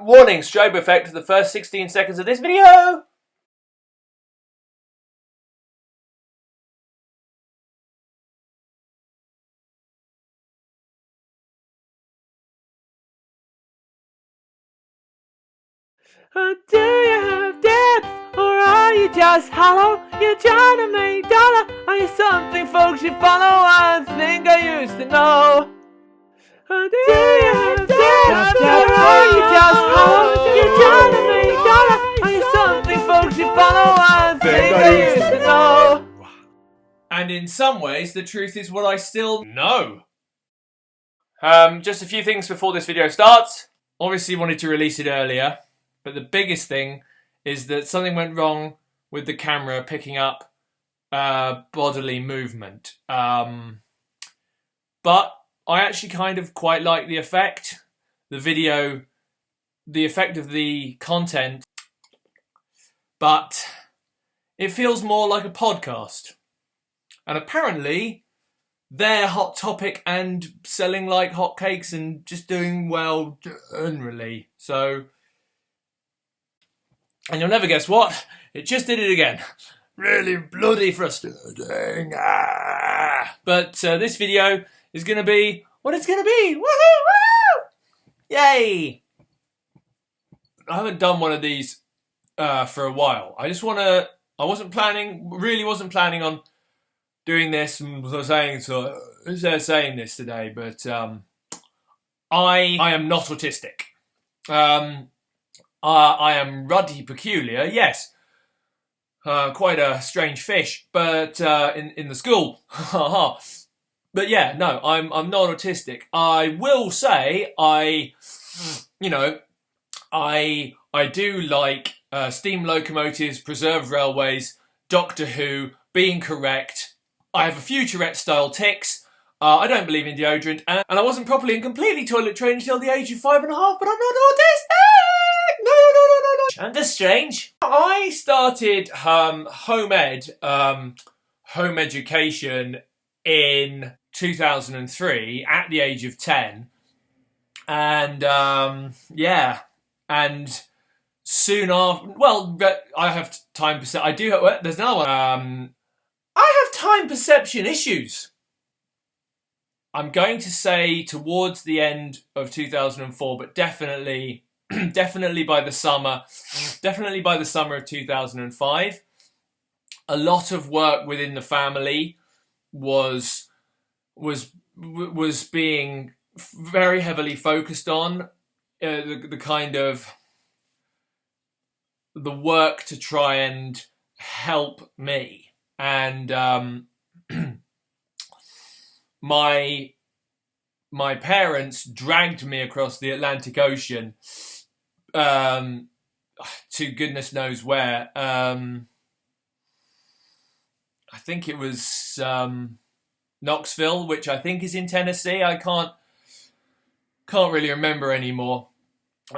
Warning, strobe effect for the first 16 seconds of this video! Do you have depth, or are you just hollow? You're trying to make dollar, are you something folks should follow? I think I used to know. Do you have depth, or are you just hollow? You're trying to make dollar, are you something folks should follow? I think I used to know. And in some ways, the truth is what I still know. Just a few things before this video starts. Obviously wanted to release it earlier. But the biggest thing is that something went wrong with the camera picking up bodily movement. But I actually kind of quite like the effect. The effect of the content. But it feels more like a podcast. And apparently they're Hot Topic and selling like hotcakes and just doing well generally. So... and you'll never guess what? It just did it again. Really bloody frustrating. But this video is going to be what it's going to be. Woohoo! Woo! Yay! I haven't done one of these for a while. I wasn't planning on doing this and saying this today, but I am not autistic. I am ruddy peculiar, yes. Quite a strange fish, but in the school. But yeah, no, I'm not autistic. I will say I do like steam locomotives, preserved railways, Doctor Who, being correct. I have a few Tourette-style tics. I don't believe in deodorant, and I wasn't properly and completely toilet trained until the age of 5.5, but I'm not autistic! No. And that's strange. I started home education in 2003 at the age of 10. And yeah, and soon after, well, I have time perception. There's another one. I have time perception issues. I'm going to say towards the end of 2004, but definitely by the summer of 2005. A lot of work within the family was being very heavily focused on the kind of the work to try and help me, and my parents dragged me across the Atlantic Ocean to goodness knows where. I think it was Knoxville, which I think is in Tennessee. I can't really remember anymore.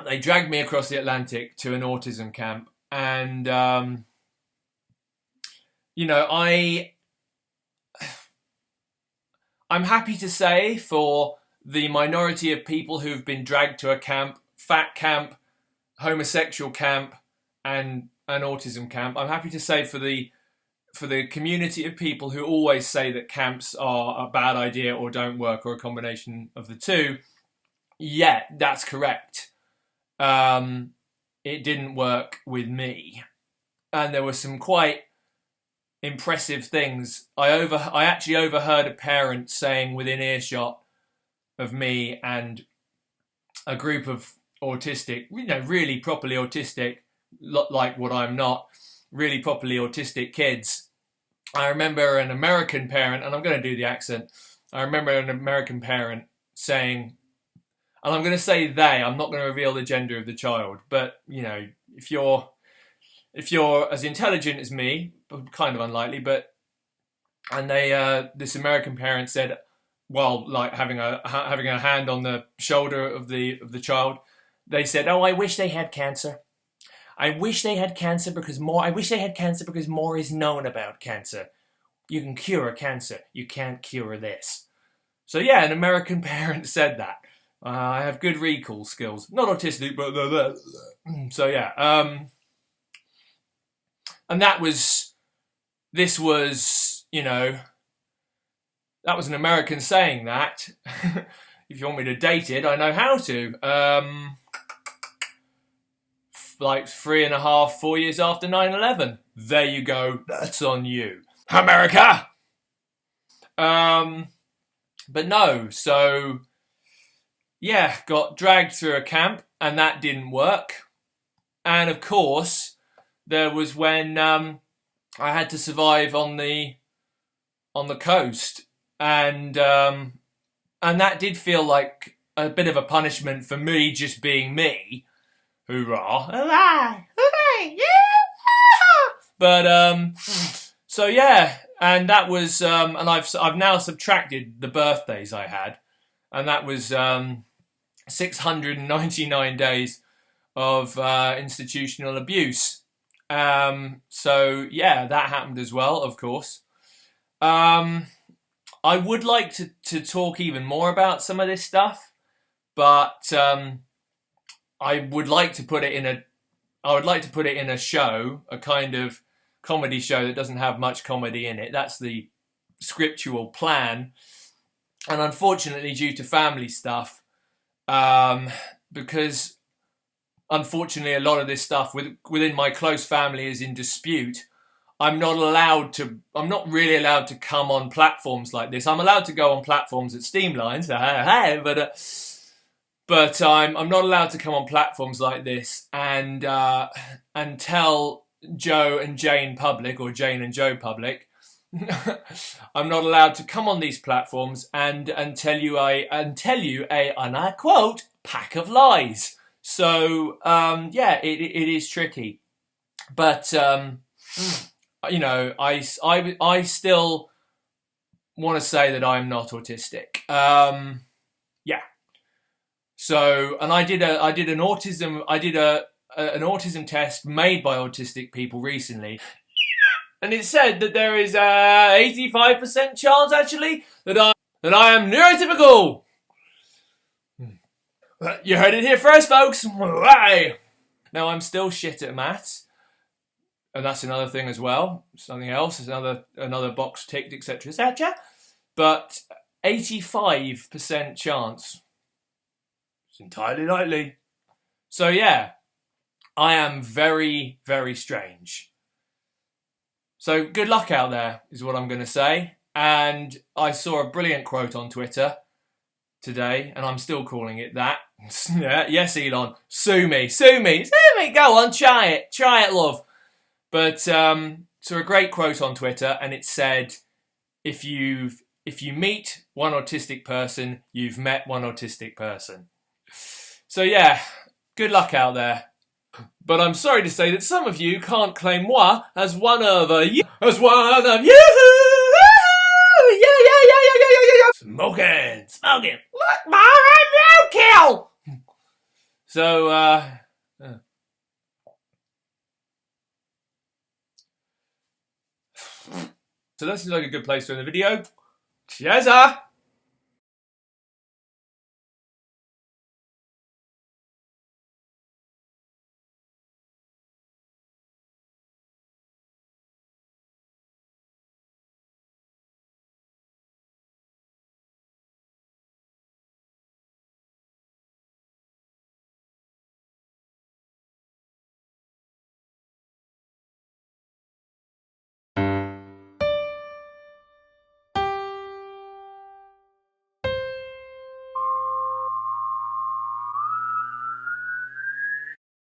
They dragged me across the Atlantic to an autism camp, and I'm happy to say for the minority of people who've been dragged to a camp, fat camp, homosexual camp, and an autism camp, I'm happy to say for the community of people who always say that camps are a bad idea or don't work or a combination of the two, yeah, that's correct. It didn't work with me. And there were some quite impressive things. I actually overheard a parent saying within earshot of me and a group of autistic, really properly autistic, like what I'm not, really properly autistic kids. I remember an American parent, and I'm going to do the accent. I remember an American parent saying, and I'm going to say they, I'm not going to reveal the gender of the child, but if you're as intelligent as me, kind of unlikely, but, and this American parent said, while like having a hand on the shoulder of the child, they said, "Oh, I wish they had cancer. I wish they had cancer because more is known about cancer. You can cure cancer. You can't cure this." So yeah, an American parent said that. I have good recall skills. Not autistic, but so yeah. And this was, you know, that was an American saying that. If you want me to date it, I know how to. Like 3.5, 4 years after 9/11. There you go. That's on you, America. But no, so yeah, got dragged through a camp, and that didn't work. And of course, there was when I had to survive on the coast, and that did feel like a bit of a punishment for me just being me. Hoorah! Hooray! Hooray! Yeah! But so yeah, and that was and I've now subtracted the birthdays I had, and that was 699 days of institutional abuse. So yeah, that happened as well, of course. I would like to talk even more about some of this stuff, but I would like to put it in a show, a kind of comedy show that doesn't have much comedy in it. That's the scriptural plan. And unfortunately, due to family stuff, because unfortunately a lot of this stuff within my close family is in dispute, I'm not really allowed to come on platforms like this. I'm allowed to go on platforms at Steamlines, but I'm not allowed to come on platforms like this and tell Joe and Jane public, or Jane and Joe public. I'm not allowed to come on these platforms and tell you and I quote, pack of lies. So yeah, it is tricky, but you know, I still want to say that I'm not autistic. Yeah. So, and I did an autism test made by autistic people recently, and it said that there is a 85% chance actually that I am neurotypical. You heard it here first, folks. Now, I'm still shit at maths, and that's another thing as well. Something else is another box ticked, etc., etc. But 85% chance. It's entirely likely. So yeah, I am very, very strange. So good luck out there, is what I'm going to say. And I saw a brilliant quote on Twitter today, and I'm still calling it that. Yeah, yes, Elon, sue me, go on, try it, love. But saw a great quote on Twitter, and it said, if you meet one autistic person, you've met one autistic person. So yeah, good luck out there. But I'm sorry to say that some of you can't claim moi as one of you. Yeah. Smoking. Look, Mom, I'm roadkill. So, so that seems like a good place to end the video. Cheers!